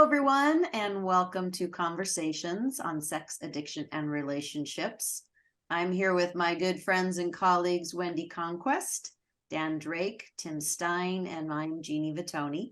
Hello, everyone, and welcome to Conversations on Sex, Addiction, and Relationships. I'm here with my good friends and colleagues, Wendy Conquest, Dan Drake, Tim Stein, and I'm Jeannie Vittoni.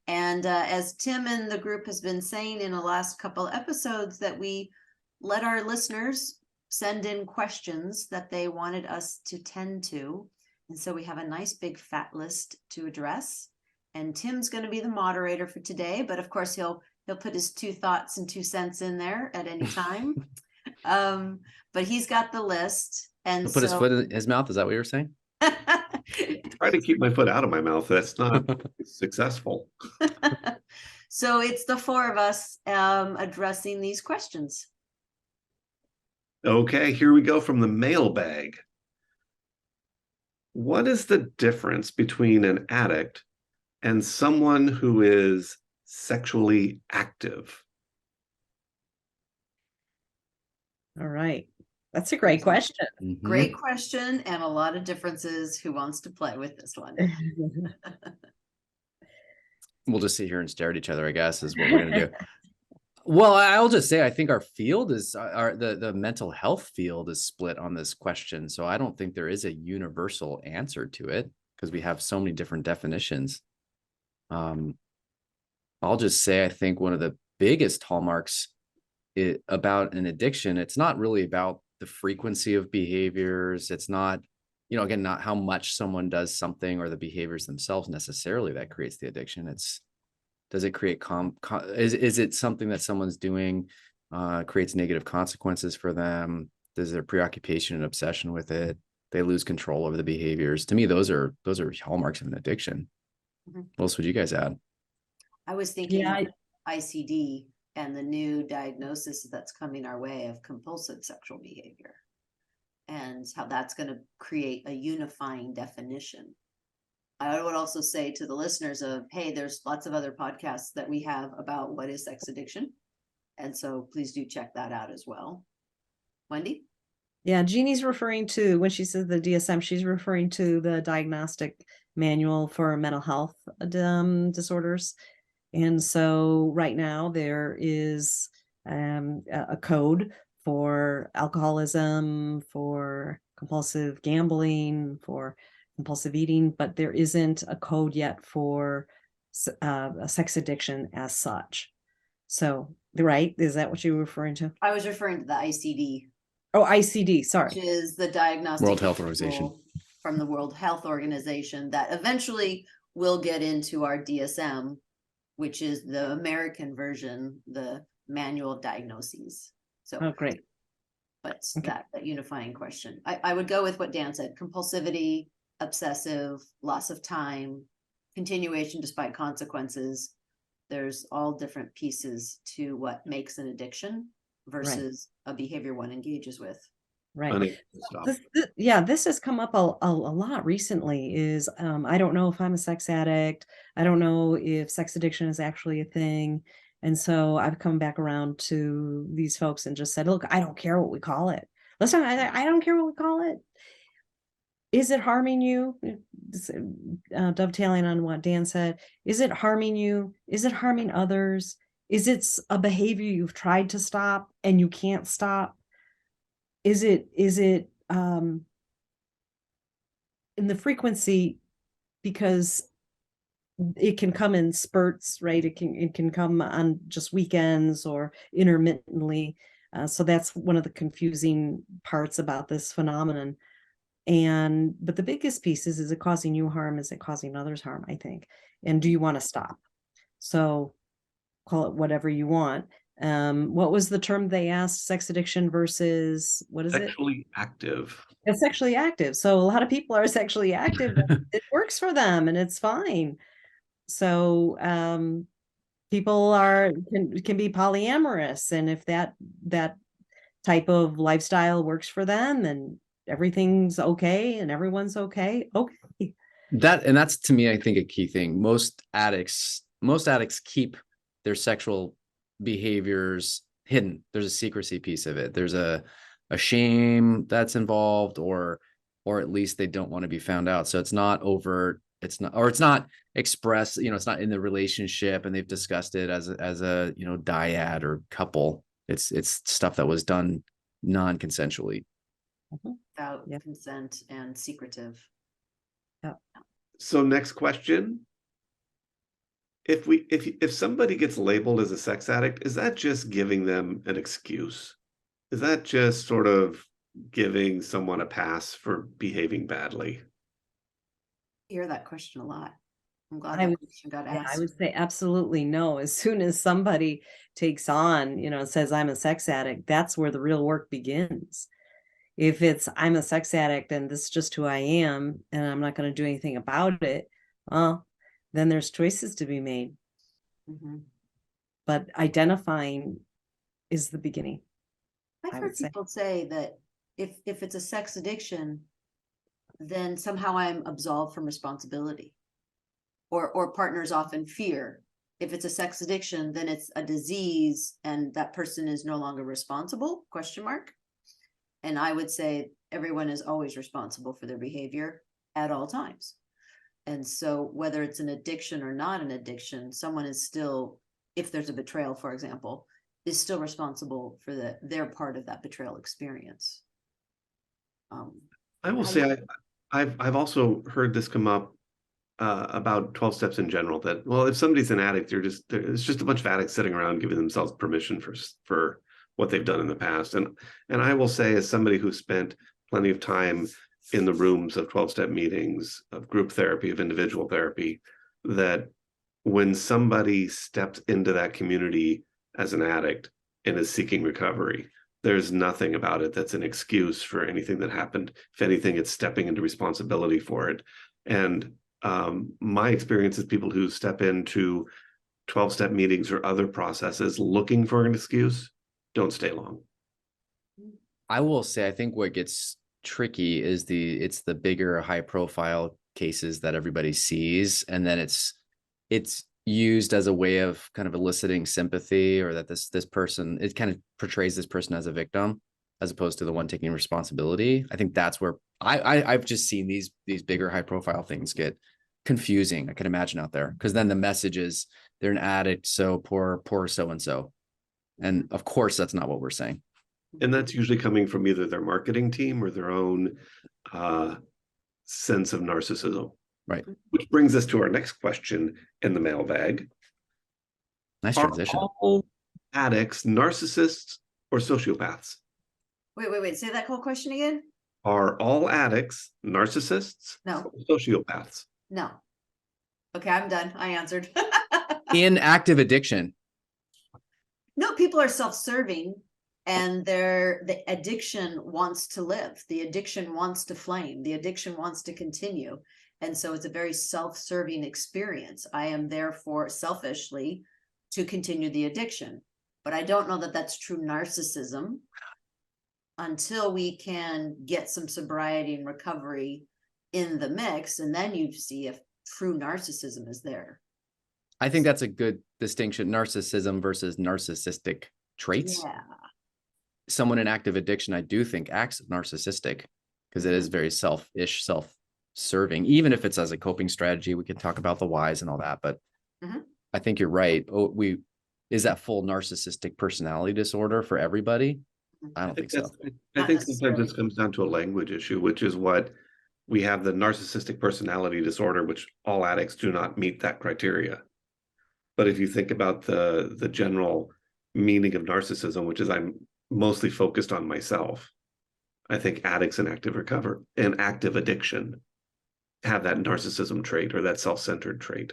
And as Tim and the group has been saying in the last couple episodes, that we let our listeners send in questions that they wanted us to tend to. And so we have a nice big fat list to address. And Tim's going to be the moderator for today, but of course he'll put his 2 thoughts and 2 cents in there at any time. But he's got the list, and He'll put his foot in his mouth. Is that what you were saying? Try to keep my foot out of my mouth. That's not successful. So it's the 4 of us addressing these questions. Okay, here we go from the mailbag. What is the difference between an addict and someone who is sexually active? All right. That's a great question. Mm-hmm. Great question, and a lot of differences. Who wants to play with this one? We'll just sit here and stare at each other, I guess, is what we're going to do. Well, I'll just say, I think our field is, the mental health field is split on this question. So I don't think there is a universal answer to it because we have so many different definitions. I'll just say, I think one of the biggest hallmarks about an addiction, it's not really about the frequency of behaviors. It's not, again, not how much someone does something or the behaviors themselves necessarily that creates the addiction. It's, does it create is it something that someone's doing creates negative consequences for them? Does their preoccupation and obsession with it? They lose control over the behaviors. To me, those are hallmarks of an addiction. Mm-hmm. What else would you guys add? I was thinking ICD and the new diagnosis that's coming our way of compulsive sexual behavior, and how that's going to create a unifying definition. I would also say to the listeners of, hey, there's lots of other podcasts that we have about what is sex addiction. And so please do check that out as well. Wendy? Yeah, Jeannie's referring to, when she says the DSM, she's referring to the diagnostic manual for mental health disorders. And so right now there is a code for alcoholism, for compulsive gambling, for compulsive eating, but there isn't a code yet for a sex addiction as such. So, right? Is that what you were referring to? I was referring to the ICD. Oh, ICD, sorry. Which is the Diagnostic World Health Organization. From the World Health Organization that eventually will get into our DSM, which is the American version, the Manual of Diagnoses. So, oh, great. But okay. that unifying question. I would go with what Dan said: compulsivity, obsessive, loss of time, continuation despite consequences. There's all different pieces to what makes an addiction versus a behavior one engages with. Right. This has come up a lot recently is I don't know if I'm a sex addict. I don't know if sex addiction is actually a thing. And so I've come back around to these folks and just said, look, I don't care what we call it. Listen, I don't care what we call it. Is it harming you? Dovetailing on what Dan said, is it harming you? Is it harming others? Is it a behavior you've tried to stop and you can't stop? Is it in the frequency, because it can come in spurts, right? It can come on just weekends or intermittently. So that's one of the confusing parts about this phenomenon. But the biggest piece is it causing you harm? Is it causing others harm? I think. And do you want to stop? So call it whatever you want. What was the term they asked? Sex addiction versus what is sexually active. It's sexually active. So a lot of people are sexually active. It works for them and it's fine. So people can be polyamorous, and if that type of lifestyle works for them, then everything's okay and everyone's okay. Okay. That's to me, I think, a key thing. Most addicts keep their sexual behaviors hidden. There's a secrecy piece of it. There's a shame that's involved, or at least they don't want to be found out. So it's not overt. it's not, or it's not expressed, it's not in the relationship and they've discussed it as a dyad or couple. It's stuff that was done non-consensually. Without Yep. consent and secretive. So next question. If somebody gets labeled as a sex addict, is that just giving them an excuse? Is that just sort of giving someone a pass for behaving badly? I hear that question a lot. I'm glad I that would- question got Yeah, I asked. would say absolutely no. As soon as somebody takes on, says I'm a sex addict, that's where the real work begins. If it's I'm a sex addict and this is just who I am and I'm not going to do anything about it, then there's choices to be made. Mhm. But identifying is the beginning. I've I heard would say. people say that if it's a sex addiction, then somehow I'm absolved from responsibility. Or partners often fear if it's a sex addiction, then it's a disease and that person is no longer responsible, ? And I would say everyone is always responsible for their behavior at all times. And so whether it's an addiction or not an addiction, someone is still, if there's a betrayal, for example, is still responsible for their part of that betrayal experience. I will say I've also heard this come up about 12 steps in general, that, well, if somebody's an addict, it's just a bunch of addicts sitting around giving themselves permission for what they've done in the past. And I will say, as somebody who spent plenty of time in the rooms of 12-step meetings, of group therapy, of individual therapy, that when somebody steps into that community as an addict and is seeking recovery, there's nothing about it that's an excuse for anything that happened. If anything, it's stepping into responsibility for it. And my experience is people who step into 12-step meetings or other processes looking for an excuse don't stay long. I will say, I think what gets tricky is it's the bigger high profile cases that everybody sees. And then it's used as a way of kind of eliciting sympathy, or that this person, it kind of portrays this person as a victim as opposed to the one taking responsibility. I think that's where I've just seen these bigger high profile things get confusing. I can imagine out there, because then the message is they're an addict, so poor so-and-so. And of course, that's not what we're saying. And that's usually coming from either their marketing team or their own sense of narcissism. Right. Which brings us to our next question in the mailbag. Nice Are transition. all addicts narcissists or sociopaths? Wait. Say that whole question again. Are all addicts narcissists? No. Or sociopaths? No. Okay, I'm done. I answered. In active addiction. No, people are self-serving, and the addiction wants to live. The addiction wants to flame. The addiction wants to continue. And so it's a very self-serving experience. I am therefore selfishly to continue the addiction. But I don't know that that's true narcissism until we can get some sobriety and recovery in the mix. And then you see if true narcissism is there. I think that's a good distinction, narcissism versus narcissistic traits. Yeah. Someone in active addiction, I do think, acts narcissistic, because it is very selfish, self-serving, even if it's as a coping strategy. We can talk about the whys and all that, but I think you're right. Is that full narcissistic personality disorder for everybody? I don't think so. I think sometimes this comes down to a language issue, which is what we have: the narcissistic personality disorder, which all addicts do not meet that criteria. But if you think about the general meaning of narcissism, which is I'm mostly focused on myself, I think addicts in active addiction have that narcissism trait, or that self-centered trait.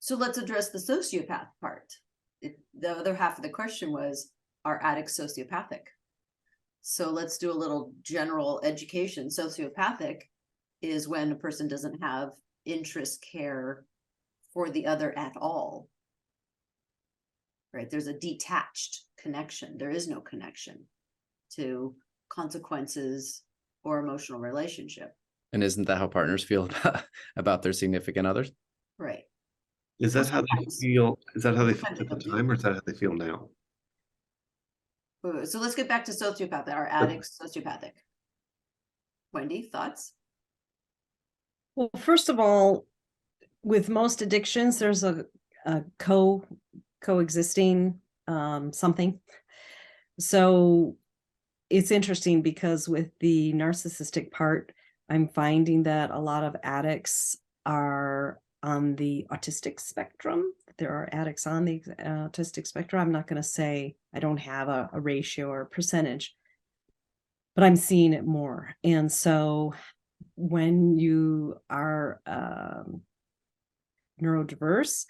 So let's address the sociopath part. The other half of the question was, are addicts sociopathic? So let's do a little general education. Sociopathic is when a person doesn't have interest, care for the other at all. Right? There's a detached connection. There is no connection to consequences or emotional relationship. And isn't that how partners feel about their significant others? Right. Is that how they feel? Is that how they felt at the time, or is that how they feel now? So let's get back to sociopathic. Are addicts sociopathic? Wendy, thoughts? Well, first of all, with most addictions, there's a coexisting something. So it's interesting because with the narcissistic part, I'm finding that a lot of addicts are on the autistic spectrum. There are addicts on the autistic spectrum. I'm not going to say I don't have a ratio or a percentage, but I'm seeing it more. And so when you are neurodiverse,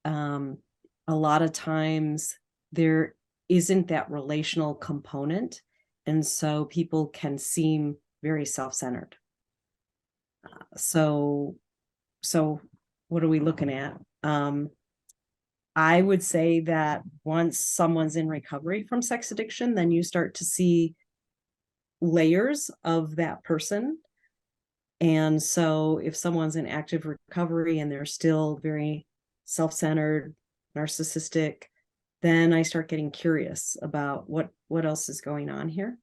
a lot of times there isn't that relational component. And so people can seem very self-centered. So what are we looking at? I would say that once someone's in recovery from sex addiction, then you start to see layers of that person. And so if someone's in active recovery and they're still very self-centered, narcissistic, then I start getting curious about what else is going on here.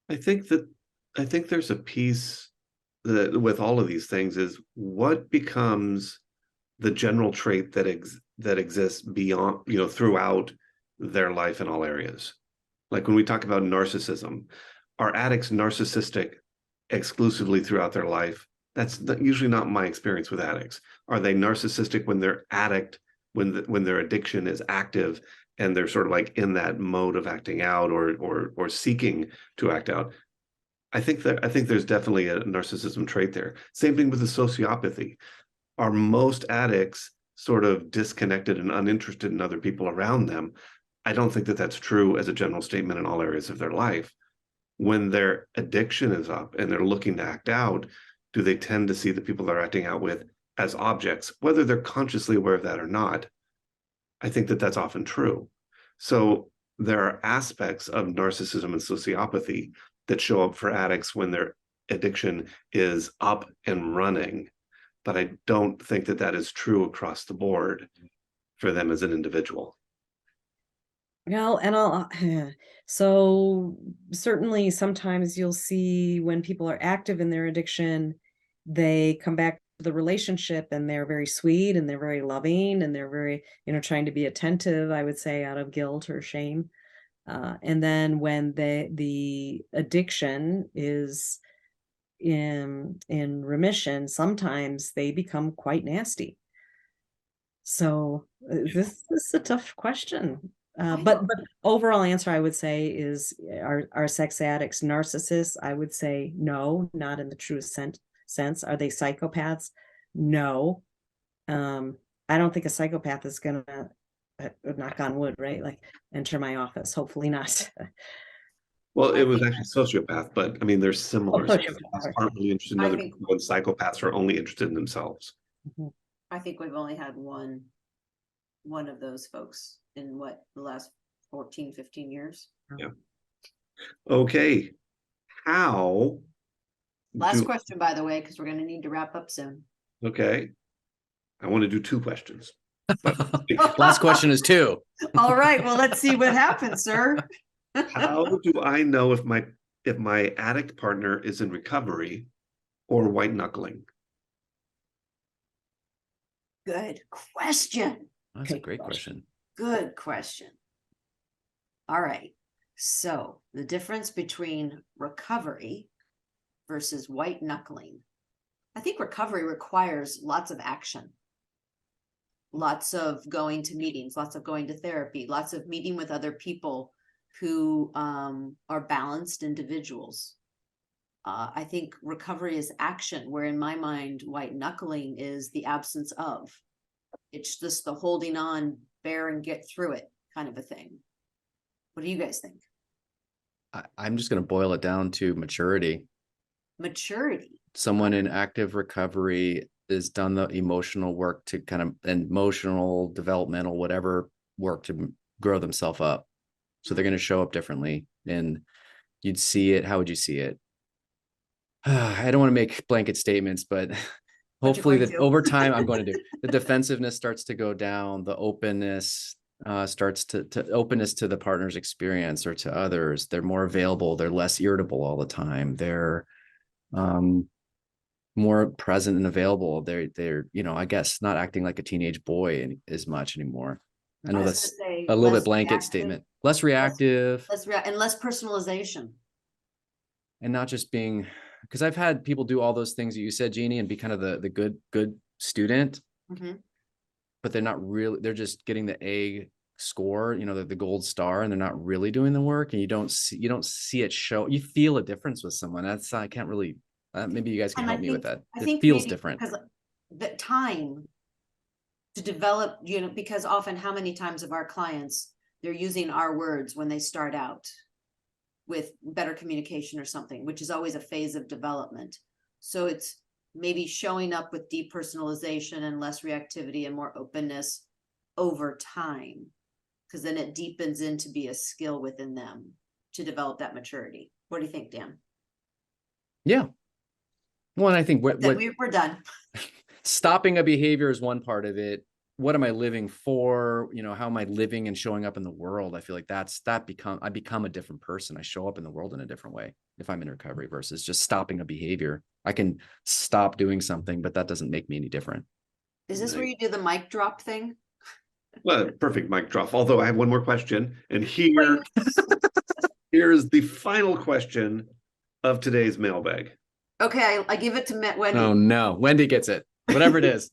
I think there's a piece that with all of these things is what becomes the general trait that exists beyond, throughout their life in all areas. Like when we talk about narcissism, are addicts narcissistic exclusively throughout their life? That's usually not my experience with addicts. Are they narcissistic when they're when their addiction is active and they're sort of like in that mode of acting out or seeking to act out? I think there's definitely a narcissism trait there. Same thing with the sociopathy. Are most addicts sort of disconnected and uninterested in other people around them? I don't think that that's true as a general statement in all areas of their life. When their addiction is up and they're looking to act out, do they tend to see the people they're acting out with as objects, whether they're consciously aware of that or not? I think that that's often true. So there are aspects of narcissism and sociopathy that show up for addicts when their addiction is up and running. But I don't think that that is true across the board for them as an individual. Well, and so certainly sometimes you'll see when people are active in their addiction, they come back to the relationship and they're very sweet and they're very loving and they're very, trying to be attentive, I would say, out of guilt or shame. And then when the addiction is in remission, sometimes they become quite nasty. So this is a tough question. But overall answer I would say is, are sex addicts narcissists? I would say no, not in the truest sense. Are they psychopaths? No. I don't think a psychopath is gonna knock on wood, right? Like enter my office. Hopefully not. Well, it was actually sociopath, but I mean, there's similar. Sociopath. Sociopaths aren't really interested in other people, and psychopaths are only interested in themselves. I think we've only had one of those folks in the last 14, 15 years. Yeah. Okay. How? Last question, by the way, because we're going to need to wrap up soon. Okay. I want to do 2 questions. Last question is 2. All right. Well, let's see what happens, sir. How do I know if my addict partner is in recovery or white knuckling? Good question. That's a great question. Good question. All right. So the difference between recovery versus white knuckling. I think recovery requires lots of action. Lots of going to meetings, lots of going to therapy, lots of meeting with other people who are balanced individuals. I think recovery is action, where in my mind, white knuckling is the absence of. It's just the holding on, bear and get through it kind of a thing. What do you guys think? I'm just going to boil it down to maturity. Maturity. Someone in active recovery has done the emotional work to kind of emotional, developmental, whatever work to grow themselves up. So they're going to show up differently, and you'd see it. How would you see it? I don't want to make blanket statements, but hopefully that over time I'm going to do. The defensiveness starts to go down. The openness starts to openness to the partner's experience or to others. They're more available. They're less irritable all the time. They're more present and available. They're, I guess not acting like a teenage boy as much anymore. I know was that's gonna say a little less bit blanket reactive, statement, less reactive, and less personalization. and not just being, because I've had people do all those things that you said, Jeannie, and be kind of the good student, Mhm. but they're not really, they're just getting the A score, the gold star, and they're not really doing the work, and you don't see it show. You feel a difference with someone. I can't really, maybe you guys can And help me with that. I It think feels maybe different. because the time to develop, because often how many times of our clients, they're using our words when they start out with better communication or something, which is always a phase of development. So it's maybe showing up with depersonalization and less reactivity and more openness over time, because then it deepens into be a skill within them to develop that maturity. What do you think, Dan? Yeah. Well, and I think what We're done. stopping a behavior is one part of it. What am I living for? How am I living and showing up in the world? I feel like I become a different person. I show up in the world in a different way if I'm in recovery versus just stopping a behavior. I can stop doing something, but that doesn't make me any different. Is this where you do the mic drop thing? Well, perfect mic drop. Although I have one more question, and here's the final question of today's mailbag. Okay, I give it to Wendy. Oh no, Wendy gets it. Whatever it is.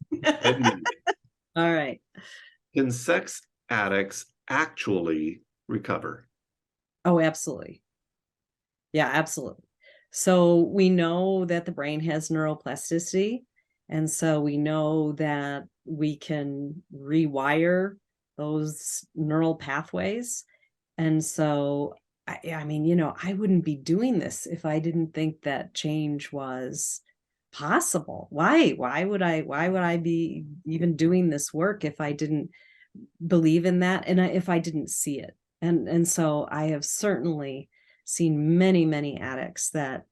All right. Can sex addicts actually recover? Oh, absolutely. Yeah, absolutely. So we know that the brain has neuroplasticity. And so we know that we can rewire those neural pathways. And so, I mean, I wouldn't be doing this if I didn't think that change was possible. Why would I be even doing this work if I didn't believe in that and if I didn't see it? And so I have certainly seen many addicts that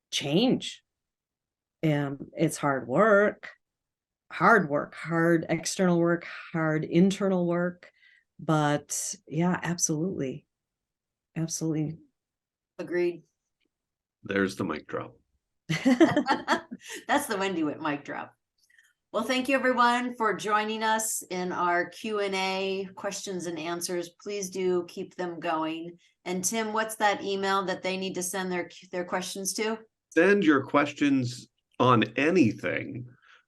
change. It's hard external work, hard internal work, but yeah, absolutely Agreed. There's the mic drop. That's the Wendy Witt mic drop. Well, thank you everyone for joining us in our Q&A questions and answers. Please do keep them going. And Tim, what's that email that they need to send their questions to? Send your questions on anything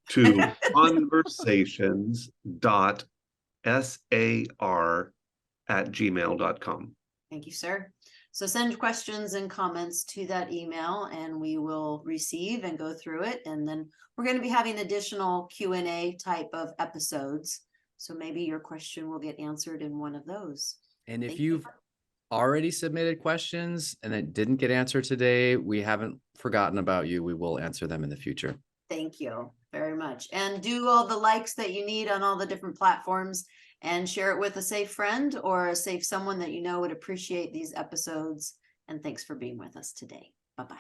to conversations.sar@gmail.com. Thank you, sir. So send questions and comments to that email and we will receive and go through it. And then we're going to be having additional Q&A type of episodes. So maybe your question will get answered in one of those. And if you've already submitted questions and it didn't get answered today, we haven't forgotten about you. We will answer them in the future. Thank you very much. And do all the likes that you need on all the different platforms and share it with a safe friend or a safe someone that you know would appreciate these episodes. And thanks for being with us today. Bye-bye.